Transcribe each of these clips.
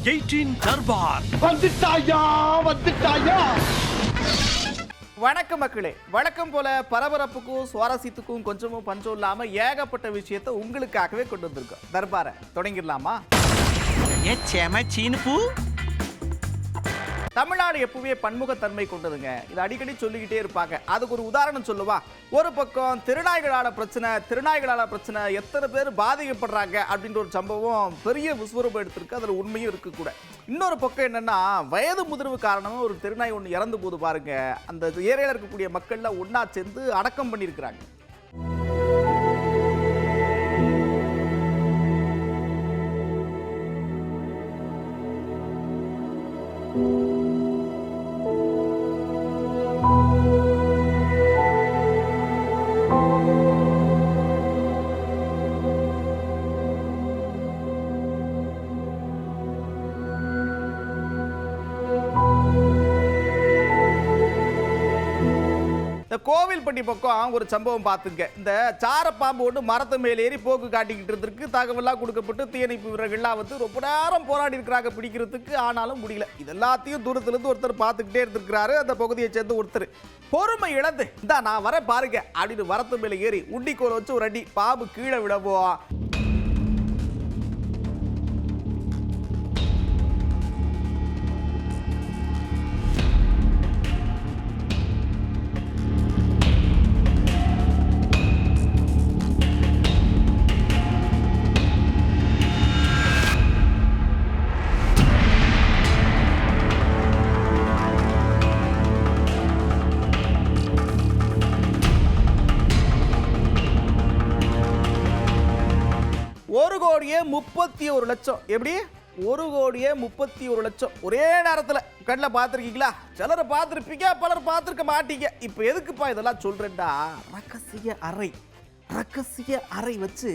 18 தர்பார் வந்துட்டாயா. வணக்கம் மக்களே, வழக்கம் போல பரபரப்புக்கும் சுவாரஸ்யத்துக்கும் கொஞ்சமும் பஞ்சம் இல்லாம ஏகப்பட்ட விஷயத்தை உங்களுக்காகவே கொண்டு வந்திருக்கோம். தர்பாரை தொடங்கிடலாமா? சீனுப்பு தமிழ்நாடு எப்பவுமே பன்முகத்தன்மை கொண்டதுங்க. இது அடிக்கடி சொல்லிக்கிட்டே இருப்பாங்க. அதுக்கு ஒரு உதாரணம் சொல்லுவா. ஒரு பக்கம் திருநாய்களால பிரச்சனை எத்தனை பேர் பாதிக்கப்படுறாங்க அப்படின்ற ஒரு சம்பவம் பெரிய விஸ்வரூபம் எடுத்திருக்கு. அதில் உண்மையும் இருக்கு கூட. இன்னொரு பக்கம் என்னன்னா, வயது முதிர்வு காரணமாக ஒரு திருநாய் ஒன்று இறந்து போது பாருங்க. அந்த ஏரியாவில் இருக்கக்கூடிய மக்கள்லாம் ஒன்னா சேர்ந்து அடக்கம் பண்ணியிருக்கிறாங்க. கோவில்பட்டி பக்கம் ஒரு சம்பவம் பார்த்துங்க. இந்த சாரப்பாம்பு ஒன்று மரத்து மேலே ஏறி போக்கு காட்டிக்கிட்டு இருந்திருக்கு. தகவலாம் கொடுக்கப்பட்டு தீயணைப்பு வீரர்கள்லாம் ரொம்ப நேரம் போராடி இருக்கிறாங்க பிடிக்கிறதுக்கு. ஆனாலும் முடியல. இது எல்லாத்தையும் தூரத்திலிருந்து ஒருத்தர் பார்த்துக்கிட்டே இருந்திருக்கிறாரு. அந்த பகுதியை சேர்ந்து ஒருத்தர் பொறுமை இழந்து, இந்தா நான் வர பாருங்க அப்படின்னு மரத்து மேலே ஏறி உண்டிக்கோலை வச்சு ஒரு அடி பாம்பு கீழே விடவோம். $1,31,00,000. எப்படி? $1,31,00,000 ஒரே நேரத்தில் கண்ணில் பார்த்துருக்கீங்களா? சிலரை பார்த்துருப்பீங்க, பலர் பார்த்துருக்க மாட்டீங்க. இப்போ எதுக்குப்பா இதெல்லாம் சொல்றேன்டா, ரகசிய அறை வச்சு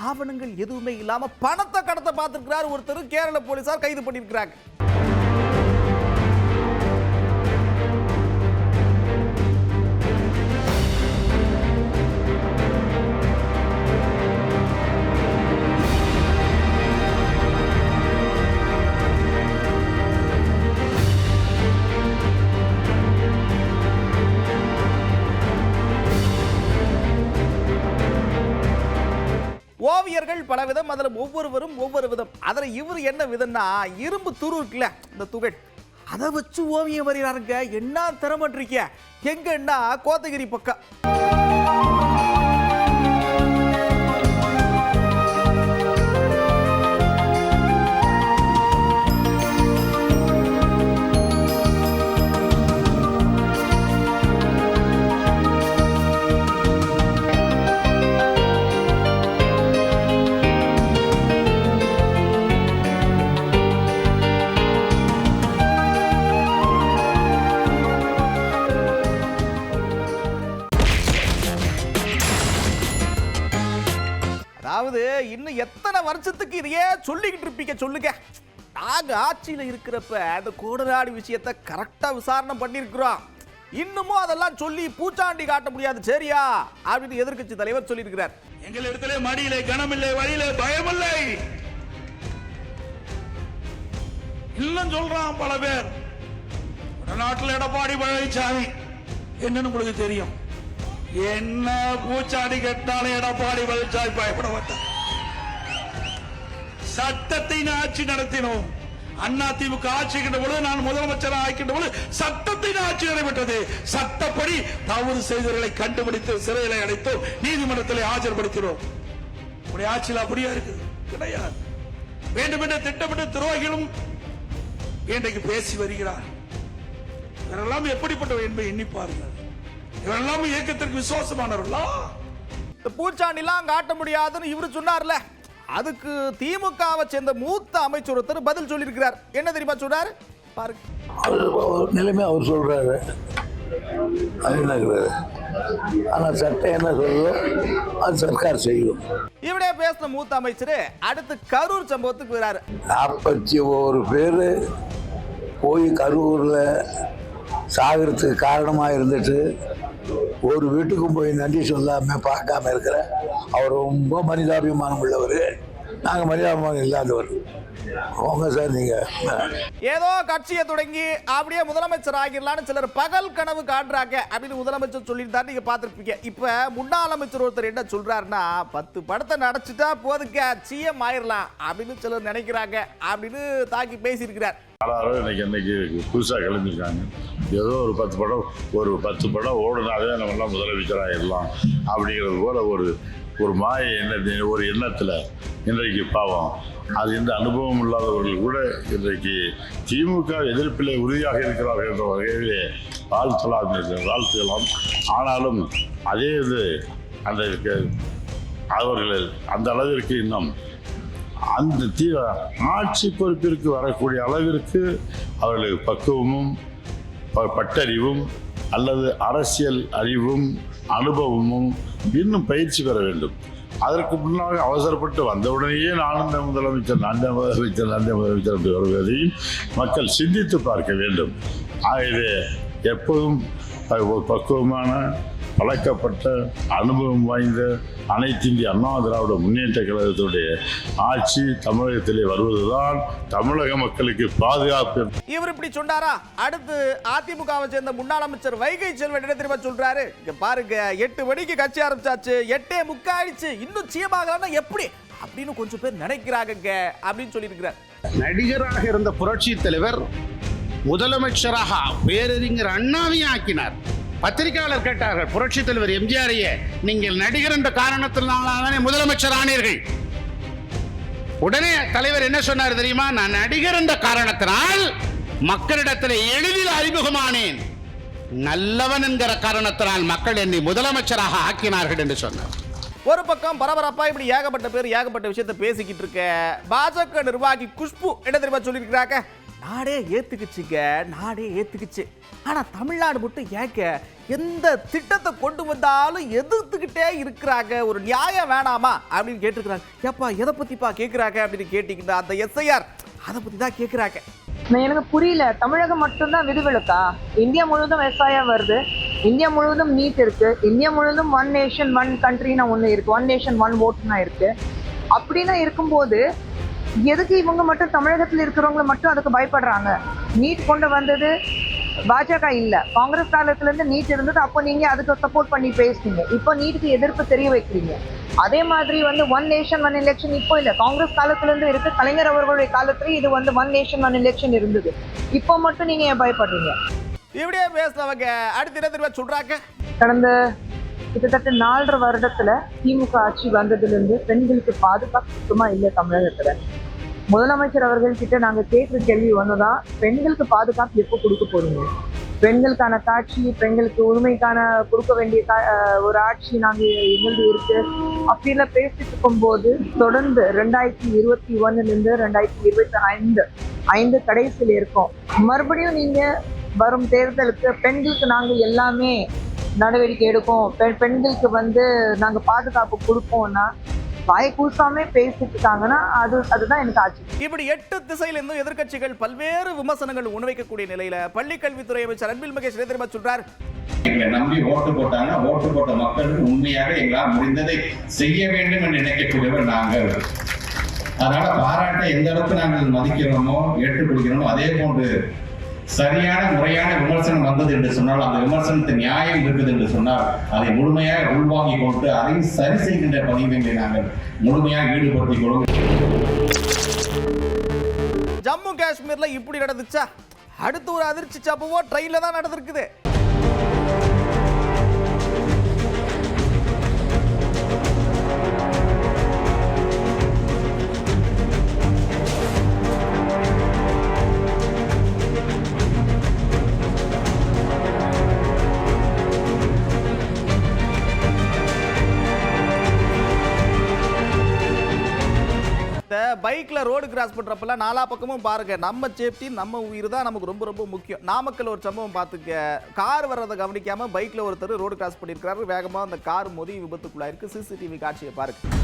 ஆவணங்கள் எதுவுமே இல்லாம பணத்தை கடத்த பார்த்துருக்கிறார் ஒருத்தர். கேரள போலீசார் கைது பண்ணியிருக்கிறாங்க. ஓவியர்கள் பல விதம், அதில் ஒவ்வொருவரும் ஒவ்வொரு விதம். அதில் இவர் என்ன விதம்னா, இரும்பு துரு இருக்குல்ல, இந்த துகள், அதை வச்சு ஓவியம் வரைகிறாருங்க. என்ன திறமன்றீங்க? எங்கன்னா கோத்தகிரி பக்கம். அதாவது இன்னும் எத்தனை வருஷத்துக்கு இதையே சொல்லிக்கிட்டு இருப்பீங்க சொல்லுங்க. நாங்க ஆட்சியில் இருக்கிறப்ப அந்த கோடநாடு விஷயத்தை கரெக்டா விசாரணை பண்ணியிருக்கிறோம். இன்னமும் அதெல்லாம் சொல்லி பூச்சாண்டி காட்ட முடியாது சரியா அப்படின்னு எதிர்க்கட்சி தலைவர் சொல்லியிருக்கிறார். எங்கள் இடத்துல மடியிலே கனமில்லை, வழியிலே பயமில்லை. இன்னும் சொல்றான் பல பேர். நாட்டில் எடப்பாடி பழனிசாமி என்னன்னு உங்களுக்கு தெரியும். என்ன பூச்சாடி கேட்டாலும் எடப்பாடி பழனிசாமி பயப்பட மாட்டார். சட்டத்தின் ஆட்சி நடத்தினோம். அதிமுக ஆட்சி கிட்ட பொழுது, நான் முதலமைச்சராக ஆக்கின்ற பொழுது சட்டத்தின் ஆட்சி நடைபெற்றது. சட்டப்படி தவறு செய்தவர்களை கண்டுபிடித்து சிறையில் அடைத்தோம், நீதிமன்றத்தில் ஆஜர்படுத்தினோம். உடைய ஆட்சியில் அப்படியா இருக்கு? கிடையாது. வேண்டுமென்ற திட்டமிட்ட துரோகிகளும் இன்றைக்கு பேசி வருகிறார். இவரெல்லாம் எப்படிப்பட்டவர் என்பதை எண்ணி பாருங்கள். இவரெல்லாம் இயக்கத்திற்கு விசுவாசமானவர்களா? பூச்சாண்டிலாம் காட்ட முடியாதுன்னு இவரு சொன்னார்ல, அதுக்கு திமுகவை சேர்ந்த மூத்த அமைச்சர் ஒருத்தர் பதில் சொல்லியிருக்கிறார். என்ன தெரியுமா சொல்றாரு பாருங்க. நிலைமை அவர் சொல்றாரு, ஆனா சட்டம் என்ன சொல்லுதோ அது சர்க்கார் செய்யும். இவரே பேசின மூத்த அமைச்சர் அடுத்து கரூர் சம்பவத்துக்கு வராரு. 41 பேரு போய் கரூர்ல சாகிறதுக்கு காரணமாக இருந்துட்டு ஒரு வீட்டுக்கும் போய் நன்றி சொல்லாமல் பார்க்காம இருக்கிற அவர் ரொம்ப மனிதாபிமானம் உள்ளவர். நாங்கள் மனிதாபிமானம் இல்லாதவர். போங்க சார் நீங்கள். ஏதோ கட்சியை தொடங்கி அப்படியே முதலமைச்சர் ஆகிடலான்னு சிலர் பகல் கனவு காட்டுறாங்க அப்படின்னு முதலமைச்சர் சொல்லியிருந்தாரு. நீங்க பார்த்துருப்பீங்க. இப்ப முன்னாள் அமைச்சர் ஒருத்தர் என்ன சொல்றாருன்னா, 10 படத்தை நடிச்சுட்டா போதுங்க சிஎம் ஆயிரலாம் அப்படின்னு சிலர் நினைக்கிறாங்க அப்படின்னு தாக்கி பேசியிருக்கிறார். எல்லாரும் இன்னைக்கு புதுசாக கிளம்பியிருக்காங்க. ஏதோ ஒரு 10 படம் ஓடுனாலே நம்மளாம் முதலமைச்சராகிடலாம் அப்படிங்கிறது போல ஒரு மாய ஒரு எண்ணத்தில் இன்றைக்கு பாவம் அது எந்த அனுபவம் இல்லாதவர்கள் கூட இன்றைக்கு திமுக எதிர்ப்பிலே உறுதியாக இருக்கிறார்கள் என்ற வகையிலே வாழ்த்துக்கலாம். ஆனாலும் அதே இது அவர்கள் அந்த அளவிற்கு இன்னும் அந்த ஆட்சி பொறுப்பிற்கு வரக்கூடிய அளவிற்கு அவர்களுக்கு பக்குவமும் பட்டறிவும் அல்லது அரசியல் அறிவும் அனுபவமும் இன்னும் பயிற்சி பெற வேண்டும். அதற்கு முன்னாக அவசரப்பட்டு வந்தவுடனேயே நான் முதலமைச்சர் என்று வருவதையும் மக்கள் சிந்தித்து பார்க்க வேண்டும். ஆகவே எப்போதும் பக்குவமான பழக்கப்பட்ட அனுபவம் வாய்ந்த அனைத்து இந்திய அண்ணா திராவிட முன்னேற்ற கழகத்துடைய ஆட்சி தமிழகத்திலே வருவதுதான் தமிழக மக்களுக்கு பாதுகாப்பு. இவர் இப்படி சொன்னாரா? அடுத்து அதிமுகவை சேர்ந்த முன்னாள் அமைச்சர் வைகை செல்வன் என்ன தெரியுமா சொல்றாரு? இங்க பாருங்க, 8 மணிக்கு கட்சி ஆரம்பிச்சாச்சு, 8:45 ஆயிடுச்சு, இன்னும் சீமாகலன்னா எப்படி அப்படின்னு கொஞ்சம் பேர் நினைக்கிறாங்க அப்படின்னு சொல்லியிருக்கிறார். நடிகராக இருந்த புரட்சி தலைவர் முதலமைச்சராக பேரறிஞர் அண்ணாவையும் ஆக்கினார். பத்திரிகையாளர் கேட்டார்கள், புரட்சி தலைவர் எம்ஜிஆரையே, நீங்கள் நடிகர் என்ற காரணத்தினால்தானே முதலமைச்சர் ஆனீர்கள்? உடனே தலைவர் என்ன சொன்னார் தெரியுமா? நான் நடிகர் என்ற காரணத்தினால் மக்களிடத்தில் எளிதில் அறிமுகமானேன், நல்லவன் என்கிற காரணத்தினால் மக்கள் என்னை முதலமைச்சராக ஆக்கினார்கள் என்று சொன்னார். ஒரு பக்கம் பரபரப்பா இப்படி ஏகப்பட்ட பேர் ஏகப்பட்ட விஷயத்தை பேசிக்கிட்டு இருக்க பாஜக நிர்வாகி குஷ்பு என்ன தெரியுமா சொல்லியிருக்கிறாங்க? நாடே ஏத்துக்குச்சு, ஆனா தமிழ்நாடு மட்டும் ஏக்க எந்த திட்டத்தை கொண்டு வந்தாலும் எதிர்த்துக்கிட்டே இருக்கிறாங்க, ஒரு நியாயம் வேணாமா அப்படின்னு கேட்டிருக்கிறாங்க. ஏப்பா எதை பத்திப்பா கேட்கிறாங்க அப்படின்னு கேட்டீங்கன்னா அந்த SIR அதை பத்தி தான் கேட்கிறாங்க. எனக்கு புரியல, தமிழகம் மட்டும்தான் விதிவிலக்கா? இந்தியா முழுவதும் SIR வருது, இந்தியா முழுவதும் நீட் இருக்கு, இந்தியா முழுவதும் 1 நேஷன் 1 கண்ட்ரின்னு ஒன்று இருக்கு, 1 நேஷன் 1 ஓட்டுனா இருக்கு. அப்படின்னா இருக்கும்போது எதுக்கு இவங்க மட்டும் தமிழகத்தில் இருக்கிறவங்க மட்டும் அதுக்கு பயப்படுறாங்க? நீட் கொண்டு வந்தது பாஜக இல்ல, காங்கிரஸ் காலத்துல இருந்து நீட் இருந்தது. அப்போ நீங்க அதுக்கு சப்போர்ட் பண்ணி பேசுறீங்க, இப்போ நீட்டுக்கு எதிர்ப்பு தெரிய வைக்கிறீங்க. அதே மாதிரி 1 நேஷன் 1 எலெக்ஷன் இப்போ இல்ல, காங்கிரஸ் காலத்துல இருந்து இருக்கு. கலைஞர் அவர்களுடைய காலத்துல இது 1 நேஷன் 1 எலெக்ஷன் இருந்தது. இப்போ மட்டும் நீங்க ஏன் பயப்படுறீங்க? இப்படியே பேசுறவங்க அடுத்த என்ன தெரியுமா சொல்றாங்க? கடந்த கிட்டத்தட்ட 4.5 வருடத்துல திமுக ஆட்சி வந்ததுல இருந்து பெண்களுக்கு பாதுகாப்பு சுத்தமா இல்லை தமிழகத்துல. முதலமைச்சர் அவர்கள் கிட்ட நாங்க கேட்கிற கேள்வி ஒண்ணுதான், பெண்களுக்கு பாதுகாப்பு எப்போ கொடுக்க போறீங்க? பெண்களுக்கான காட்சி, பெண்களுக்கு உரிமைக்கான கொடுக்க வேண்டிய ஒரு ஆட்சி நாங்க எங்களுக்கு இருக்கு அப்படிலாம் பேசிட்டு இருக்கும்போது தொடர்ந்து 2021 2025 கடைசியில் இருக்கோம். மறுபடியும் நீங்க வரும் தேர்தலுக்கு பெண்களுக்கு நாங்க எல்லாமே நடவடிக்கை எடுப்போம், பெண்களுக்கு நாங்க பாதுகாப்பு கொடுப்போம்னா வாய் கூசாமே பேசிட்டு இருக்காங்கன்னா அதுதான் எனக்கு ஆச்சு. இப்படி 8 திசையில இருந்தும் எதிர்க்கட்சிகள் பல்வேறு விமர்சனங்கள் முன்வைக்கக்கூடிய நிலையில பள்ளிக்கல்வித்துறை அமைச்சர் அன்பில் மகேஷ் என்ன தெரியுமா சொல்றாரு? எங்களை நம்பி ஓட்டு போட்டாங்க, ஓட்டு போட்ட மக்களுக்கு உண்மையாக எங்களால் முடிந்ததை செய்ய வேண்டும் என்று நினைக்கக்கூடியவர் நாங்கள். அதனால பாராட்ட எந்த அளவுக்கு நாங்கள் மதிக்கிறோமோ ஏற்றுக்கொள்கிறோமோ அதே போன்று சரியான முறையான விமர்சனம் வந்தது என்று சொன்னால், அந்த விமர்சனத்தின் நியாயம் இருக்குது என்று சொன்னால் அதை முழுமையாக உள்வாங்கிக் கொண்டு அதையும் சரி செய்கின்ற பணிகளை நாங்கள் முழுமையாக ஈடுபடுத்திக் கொள்வோம். ஜம்மு காஷ்மீர்ல இப்படி நடந்துச்சா? அடுத்து ஒரு அதிர்ச்சி சம்பவம் ட்ரெயின்ல தான் நடந்திருக்குது. பைக்ல ரோடு கிராஸ் பண்றப்பெல்லாம் நாலா பக்கமும் பாருங்க, நம்ம சேஃப்டி நம்ம உயிர் தான் நமக்கு ரொம்ப ரொம்ப முக்கியம். நாமக்கல் ஒரு சம்பவம் பார்த்துக்க, கார் வர்றதை கவனிக்காம பைக்ல ஒருத்தர் ரோடு கிராஸ் பண்ணியிருக்காரு. வேகமா அந்த கார் மோதி விபத்துக்குள்ளாயிருக்கு. CCTV காட்சியை பாருங்க.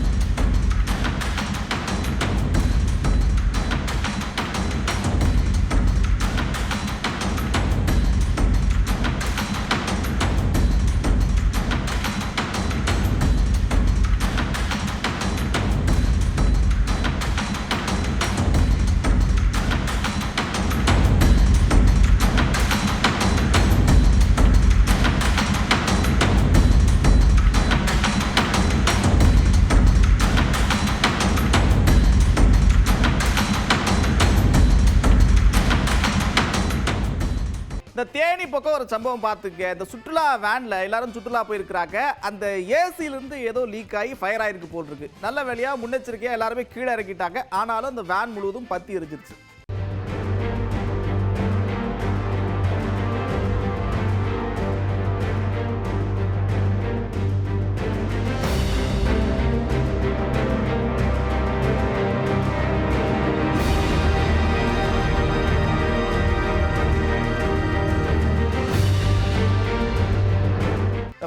இந்த தேனி பக்கம் ஒரு சம்பவம் பார்த்துக்க. இந்த சுற்றுலா வேன்ல எல்லாரும் சுற்றுலா போயிருக்கிறாங்க. அந்த ஏசில இருந்து ஏதோ லீக் ஆகி ஃபயர் ஆயிருக்கு போல் இருக்கு. நல்ல வேலையா முன்னெச்சரிக்கையா எல்லாருமே கீழே இறக்கிட்டாங்க. ஆனாலும் அந்த வேன் முழுவதும் பத்தி எரிஞ்சிருச்சு.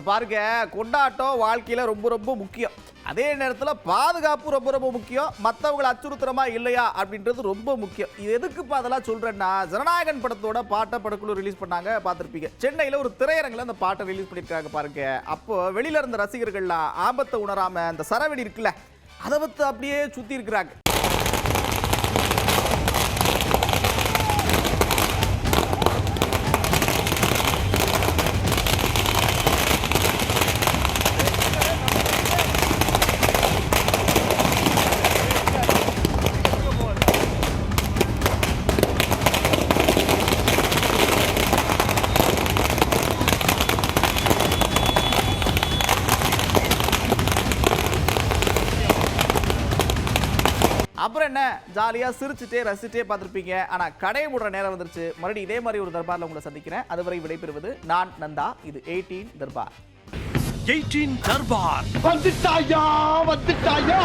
பாருங்க, கொண்டாட்டம் வாழ்க்கையில ரொம்ப ரொம்ப முக்கியம். அதே நேரத்தில் பாதுகாப்பு ரொம்ப ரொம்ப முக்கியம். மற்றவங்களை அச்சுறுத்துறமா இல்லையா அப்படின்றது ரொம்ப முக்கியம். இது எதுக்கு அதெல்லாம் சொல்றேன்னா, ஜனநாயகன் படத்தோட பாட்டை படக்குழு ரிலீஸ் பண்ணாங்க, பார்த்துருப்பீங்க. சென்னையில் ஒரு திரையரங்கில் அந்த பாட்டை ரிலீஸ் பண்ணியிருக்காங்க பாருங்க. அப்போ வெளியில இருந்த ரசிகர்கள்லாம் ஆபத்தை உணராம அந்த சரவெடி இருக்குல்ல, அதை வச்சு அப்படியே சுத்தி இருக்கிறாங்க. அப்புறம் என்ன, ஜாலியா சிரிச்சுட்டே ரசிச்சுட்டே பார்த்துருப்பீங்க. ஆனா கடை மூடுற நேரம் வந்துருச்சு. மறுபடியும் இதே மாதிரி ஒரு தர்பார்ல உங்களை சந்திக்கிறேன். அதுவரை விடைபெறுவது நான் நந்தா. இது 18 தர்பார். 18 தர்பார் வந்துட்டாயா வந்துட்டாயா.